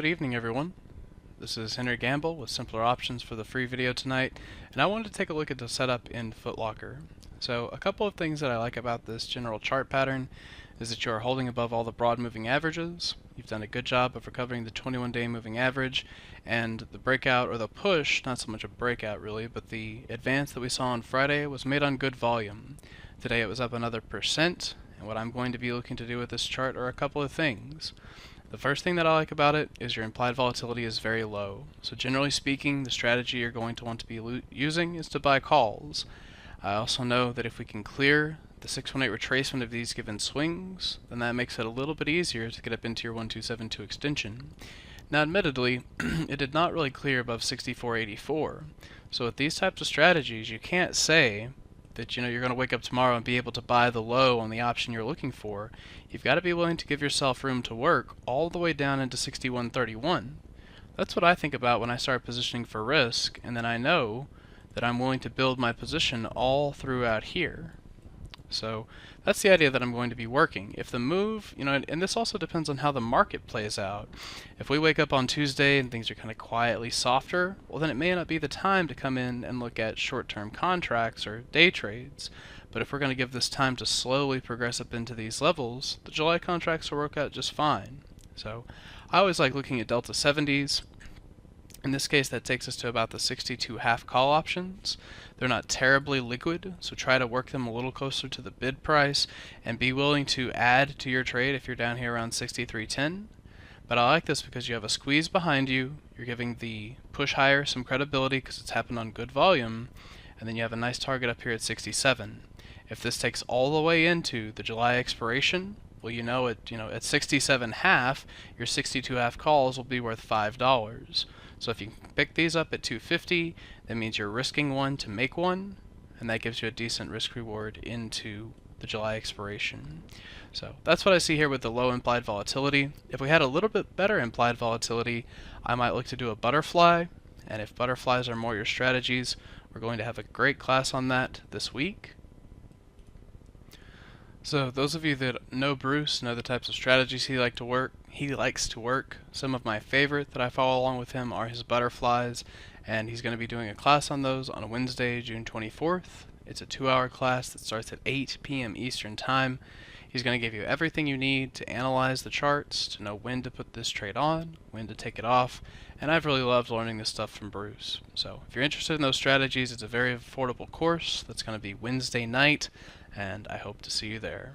Good evening, everyone. This is Henry Gamble with Simpler Options for the free video tonight, and I wanted to take a look at the setup in Footlocker. So a couple of things that I like about this general chart pattern is that you are holding above all the broad moving averages. You've done a good job of recovering the 21-day moving average, and the breakout, or the push, not so much a breakout really, but the advance that we saw on Friday was made on good volume. Today it was up another percent, and what I'm going to be looking to do with this chart are a couple of things. The first thing that I like about it is your implied volatility is very low. So generally speaking, the strategy you're going to want to be using is to buy calls. I also know that if we can clear the 618 retracement of these given swings, then that makes it a little bit easier to get up into your 1272 extension. Now admittedly, it did not really clear above 64.84. So with these types of strategies, you can't say that you're going to wake up tomorrow and be able to buy the low on the option you're looking for. You've got to be willing to give yourself room to work all the way down into 61.31. That's what I think about when I start positioning for risk, and then I know that I'm willing to build my position all throughout here. So that's the idea that I'm going to be working. If the move, and this also depends on how the market plays out. If we wake up on Tuesday and things are kind of quietly softer, well then it may not be the time to come in and look at short-term contracts or day trades. But if we're going to give this time to slowly progress up into these levels, the July contracts will work out just fine. So I always like looking at Delta 70s. In this case, that takes us to about the 62 half call options. They're not terribly liquid, so try to work them a little closer to the bid price and be willing to add to your trade if you're down here around 63.10. But I like this because you have a squeeze behind you, you're giving the push higher some credibility because it's happened on good volume, and then you have a nice target up here at 67. If this takes all the way into the July expiration, well, at 67 half, your 62 half calls will be worth $5. So if you pick these up at 250, that means you're risking one to make one, and that gives you a decent risk reward into the July expiration. So that's what I see here with the low implied volatility. If we had a little bit better implied volatility, I might look to do a butterfly, and if butterflies are more your strategies, we're going to have a great class on that this week. So those of you that know Bruce know the types of strategies he likes to work. Some of my favorite that I follow along with him are his butterflies, and he's going to be doing a class on those on Wednesday, June 24th. It's a 2-hour class that starts at 8 p.m. Eastern Time. He's going to give you everything you need to analyze the charts, to know when to put this trade on, when to take it off, and I've really loved learning this stuff from Bruce. So if you're interested in those strategies, it's a very affordable course that's going to be Wednesday night, and I hope to see you there.